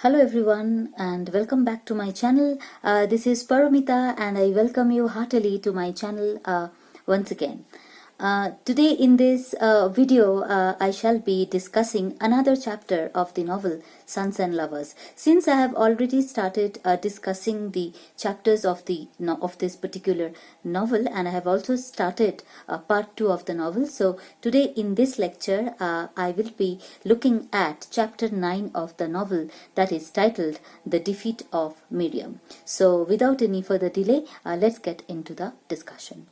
Hello everyone and welcome back to my channel. This is Paramita and I welcome you heartily to my channel once again. Today in this video I shall be discussing another chapter of the novel Sons and Lovers. Since I have already started discussing the chapters of this particular novel, and I have also started part 2 of the novel, so today in this lecture I will be looking at chapter 9 of the novel, that is titled The Defeat of Miriam. So without any further delay, let's get into the discussion.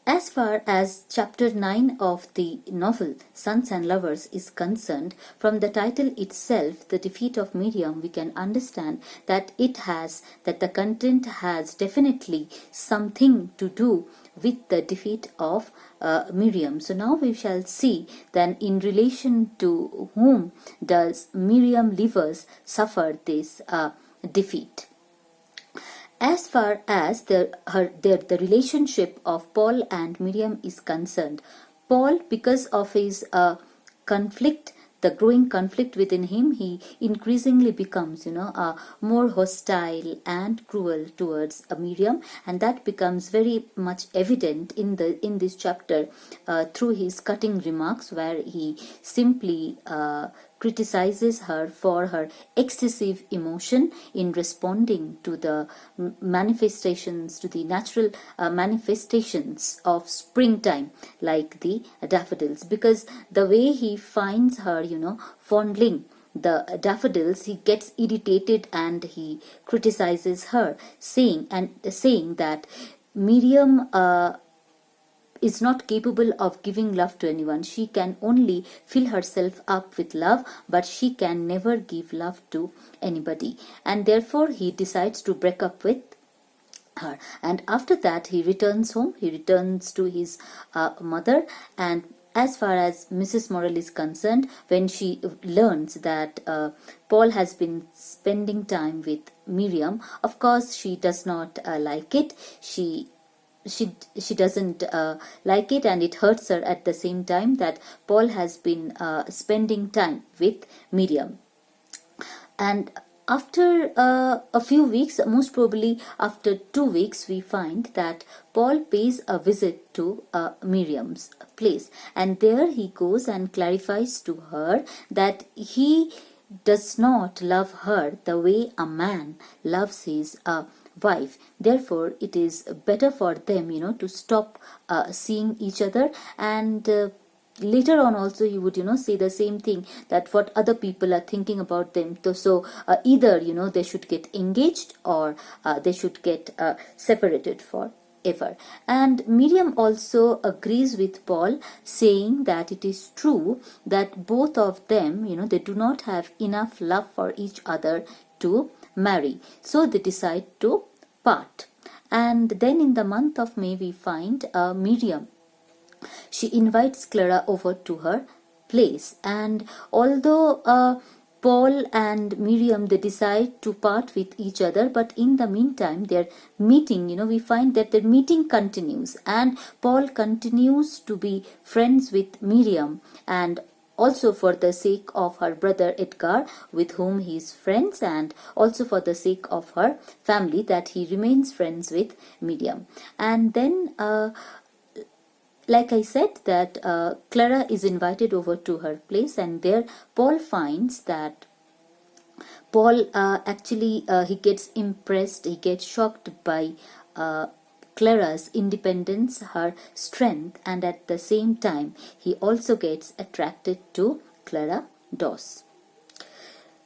As far as chapter 9 of the novel Sons and Lovers is concerned, from the title itself, The Defeat of Miriam, we can understand that the content has definitely something to do with the defeat of Miriam. So now we shall see then in relation to whom does Miriam Livers suffer this defeat. As far as the relationship of Paul and Miriam is concerned, Paul, because of his conflict, the growing conflict within him, he increasingly becomes, more hostile and cruel towards Miriam, and that becomes very much evident in this chapter through his cutting remarks, where he simply criticizes her for her excessive emotion in responding to the manifestations, to the natural manifestations of springtime, like the daffodils, because the way he finds her, fondling the daffodils, he gets irritated and he criticizes her, saying that Miriam is not capable of giving love to anyone. She can only fill herself up with love, but she can never give love to anybody. And therefore, he decides to break up with her. And after that, he returns home. He returns to his mother. And as far as Mrs. Morel is concerned, when she learns that Paul has been spending time with Miriam, of course, she does not like it. She doesn't like it, and it hurts her at the same time that Paul has been spending time with Miriam. And after a few weeks, most probably after 2 weeks, we find that Paul pays a visit to Miriam's place, and there he goes and clarifies to her that he does not love her the way a man loves his wife. Therefore, it is better for them, to stop seeing each other. And later on also he would, say the same thing, that what other people are thinking about them. So either, they should get engaged, or they should get separated for ever. And Miriam also agrees with Paul, saying that it is true that both of them, they do not have enough love for each other to marry. So they decide to part. And then in the month of May, we find Miriam. She invites Clara over to her place. And although Paul and Miriam, they decide to part with each other, but in the meantime, their meeting, we find that their meeting continues, and Paul continues to be friends with Miriam, and also for the sake of her brother Edgar, with whom he is friends, and also for the sake of her family, that he remains friends with Miriam. And then like I said, that Clara is invited over to her place, and there Paul finds that Paul actually he gets impressed, he gets shocked by Clara's independence, her strength, and at the same time he also gets attracted to Clara Doss.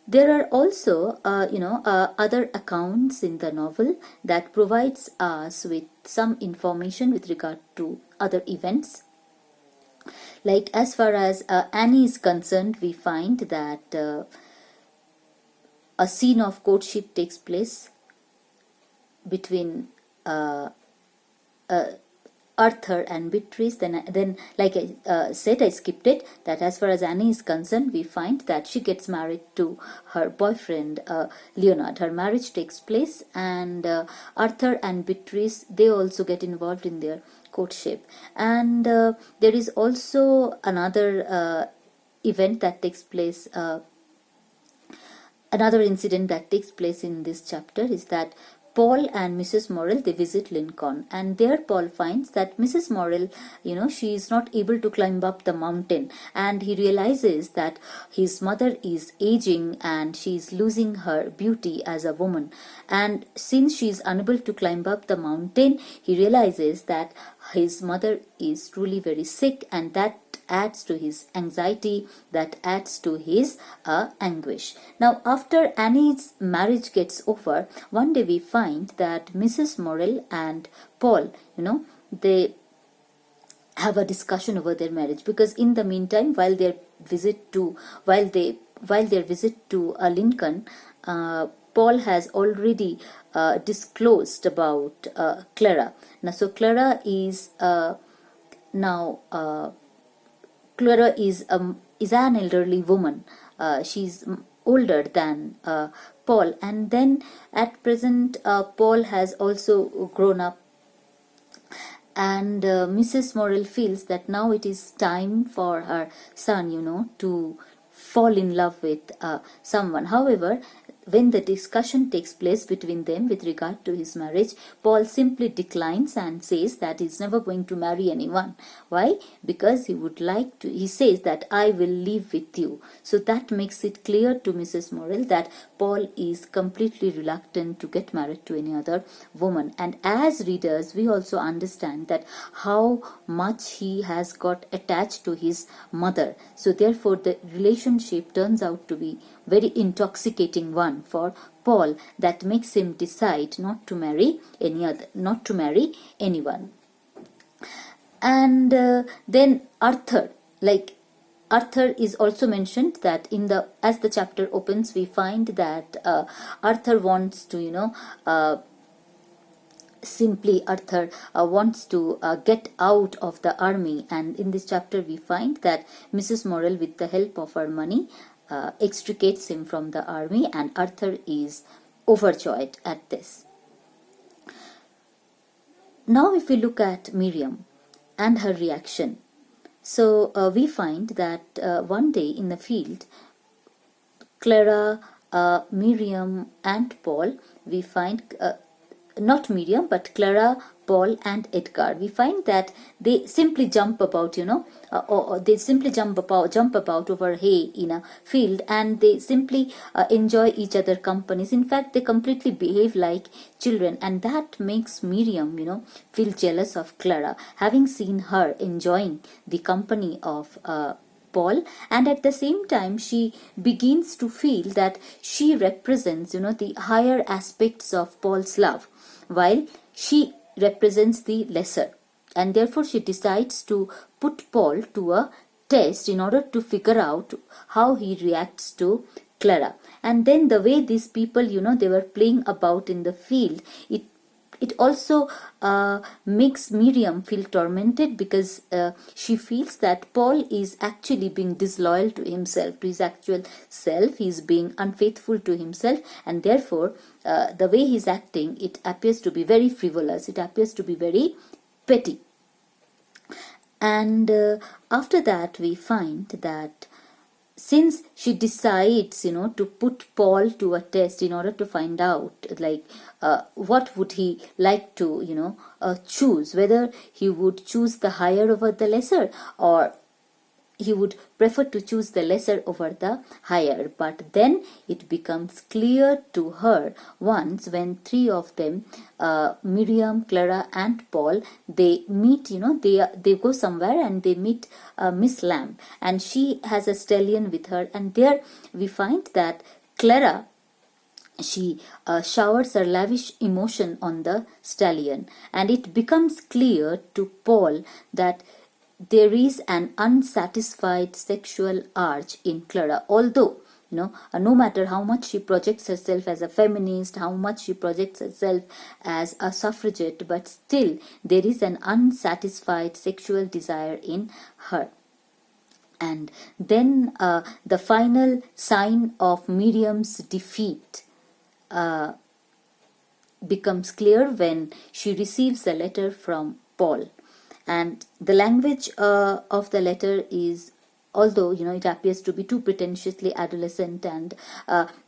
There are also, other accounts in the novel that provides us with some information with regard to other events. Like as far as Annie is concerned, we find that a scene of courtship takes place between Arthur and Beatrice. Then like I said, I skipped it, that as far as Annie is concerned, we find that she gets married to her boyfriend Leonard. Her marriage takes place, and Arthur and Beatrice, they also get involved in their courtship. And there is also another event that takes place another incident that takes place in this chapter is that Paul and Mrs. Morrill, they visit Lincoln, and there Paul finds that Mrs. Morrill, she is not able to climb up the mountain, and he realizes that his mother is aging and she is losing her beauty as a woman, and since she is unable to climb up the mountain, he realizes that his mother is truly very sick, and that adds to his anxiety, that adds to his anguish. Now, after Annie's marriage gets over, one day we find that Mrs. Morrill and Paul, they have a discussion over their marriage, because in the meantime, while their visit to Lincoln, Paul has already disclosed about Clara. Now, so Clara is Clara is an elderly woman. She's older than Paul, and then at present Paul has also grown up, and Mrs. Morrill feels that now it is time for her son, to fall in love with someone. However, when the discussion takes place between them with regard to his marriage, Paul simply declines and says that he's never going to marry anyone. Why? Because he says that I will live with you. So that makes it clear to Mrs. Morrill that Paul is completely reluctant to get married to any other woman. And as readers, we also understand that how much he has got attached to his mother. So therefore, the relationship turns out to be very intoxicating one for Paul, that makes him decide not to marry anyone. And then Arthur is also mentioned, that as the chapter opens, we find that Arthur wants to wants to get out of the army, and in this chapter we find that Mrs. Morrill, with the help of her money, extricates him from the army, and Arthur is overjoyed at this. Now if we look at Miriam and her reaction, so we find that one day in the field, Clara, Miriam and Paul, we find not Miriam but Clara, Paul and Edgar, we find that they simply jump about, or they simply jump about over hay in a field, and they simply enjoy each other companies. In fact, they completely behave like children, and that makes Miriam, feel jealous of Clara, having seen her enjoying the company of Paul, and at the same time she begins to feel that she represents, the higher aspects of Paul's love, while she represents the lesser, and therefore she decides to put Paul to a test in order to figure out how he reacts to Clara. And then the way these people, they were playing about in the field, it also makes Miriam feel tormented, because she feels that Paul is actually being disloyal to himself, to his actual self. He is being unfaithful to himself, and therefore the way he's acting, it appears to be very frivolous, it appears to be very petty. And after that we find that since she decides, to put Paul to a test in order to find out, what would he like to, choose, whether he would choose the higher over the lesser, or he would prefer to choose the lesser over the higher. But then it becomes clear to her once when three of them, Miriam, Clara and Paul, they meet, they go somewhere and they meet Miss Lamb, and she has a stallion with her, and there we find that Clara, she showers her lavish emotion on the stallion, and it becomes clear to Paul that there is an unsatisfied sexual urge in Clara, although no matter how much she projects herself as a feminist, how much she projects herself as a suffragette, but still there is an unsatisfied sexual desire in her. And then the final sign of Miriam's defeat becomes clear when she receives a letter from Paul. And the language of the letter is although it appears to be too pretentiously adolescent, and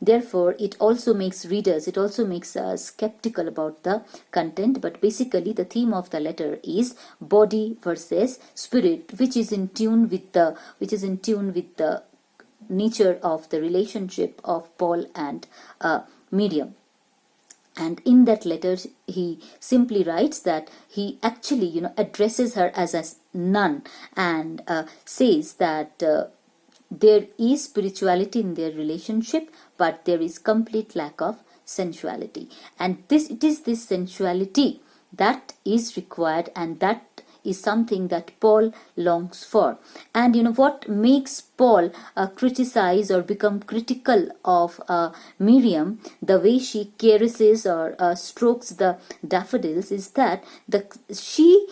therefore it also makes readers, it also makes us skeptical about the content. But basically the theme of the letter is body versus spirit, which is in tune with the nature of the relationship of Paul and Miriam. And in that letter, he simply writes that he actually, addresses her as a nun, and says that there is spirituality in their relationship, but there is complete lack of sensuality. And it is this sensuality that is required, and that is something that Paul longs for. And what makes Paul criticize or become critical of Miriam, the way she caresses or strokes the daffodils, is that she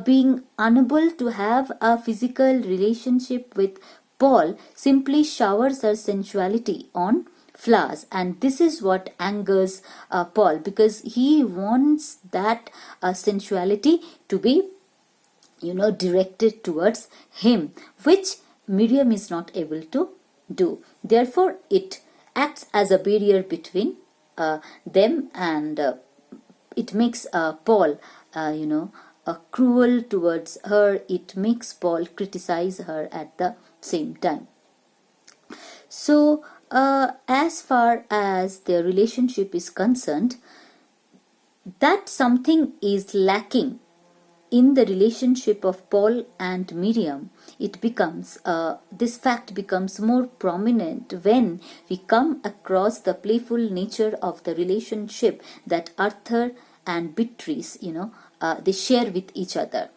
being unable to have a physical relationship with Paul simply showers her sensuality on flowers. And this is what angers Paul, because he wants that sensuality to be directed towards him, which Miriam is not able to do. Therefore, it acts as a barrier between them, and it makes Paul, cruel towards her. It makes Paul criticize her at the same time. So, as far as their relationship is concerned, that something is lacking in the relationship of Paul and Miriam, it becomes this fact becomes more prominent when we come across the playful nature of the relationship that Arthur and Beatrice, they share with each other.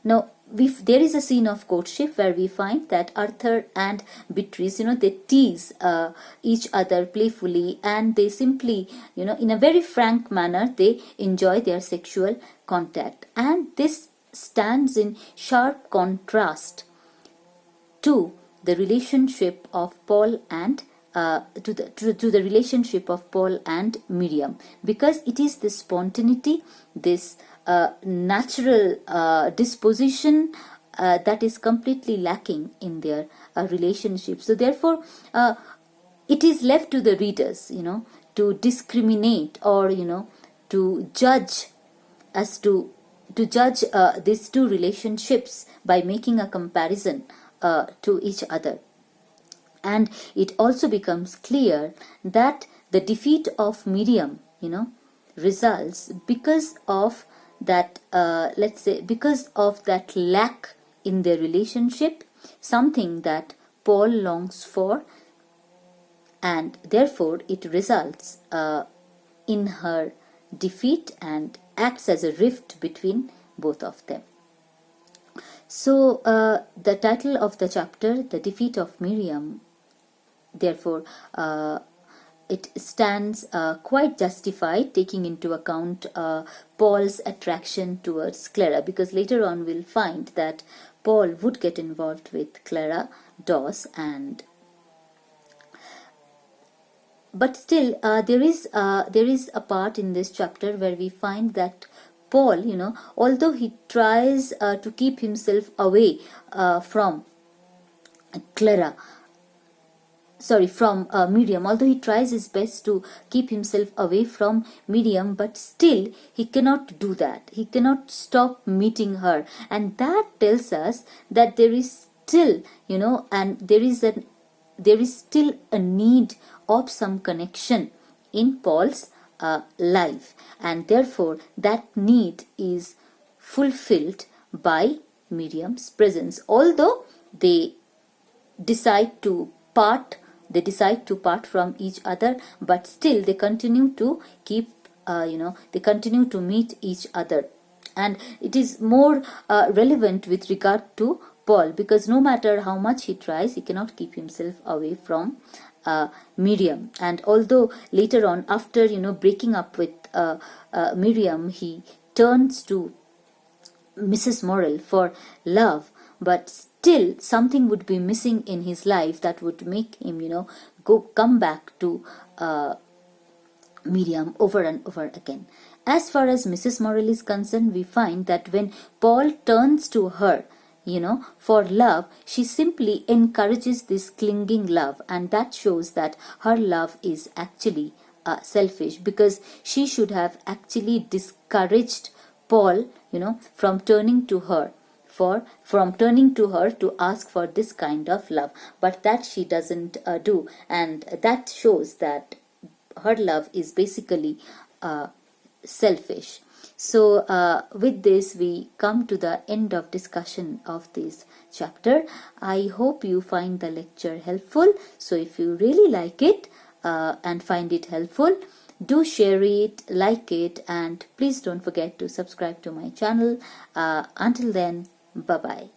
Now, there is a scene of courtship where we find that Arthur and Beatrice, they tease each other playfully, and they simply, in a very frank manner, they enjoy their sexual contact. And this stands in sharp contrast to the relationship of Paul and to the relationship of Paul and Miriam, because it is this spontaneity, this natural disposition that is completely lacking in their relationship. So therefore, it is left to the readers, to discriminate, or to judge these two relationships by making a comparison to each other. And it also becomes clear that the defeat of Miriam, results because of that, because of that lack in their relationship, something that Paul longs for, and therefore it results in her defeat and acts as a rift between both of them. So the title of the chapter, The Defeat of Miriam, therefore it stands quite justified, taking into account Paul's attraction towards Clara, because later on we'll find that Paul would get involved with Clara Dawes, but still there is a part in this chapter where we find that Paul, although he tries to keep himself away from Miriam, although he tries his best to keep himself away from Miriam, but still he cannot do that. He cannot stop meeting her, and that tells us that there is still, and there is still a need of some connection in Paul's life, and therefore that need is fulfilled by Miriam's presence. Although they decide to part from each other, but still they continue to they continue to meet each other. And it is more relevant with regard to Paul, because no matter how much he tries, he cannot keep himself away from Miriam. And although later on, after breaking up with Miriam, he turns to Mrs. Morrill for love, but still something would be missing in his life that would make him come back to Miriam over and over again. As far as Mrs. Morrill is concerned, we find that when Paul turns to her, for love, she simply encourages this clinging love, and that shows that her love is actually selfish, because she should have actually discouraged Paul, from turning to her to ask for this kind of love. But that she doesn't do, and that shows that her love is basically selfish. So with this we come to the end of discussion of this chapter. I hope you find the lecture helpful. So if you really like it and find it helpful, do share it, like it, and please don't forget to subscribe to my channel. Until then, bye bye.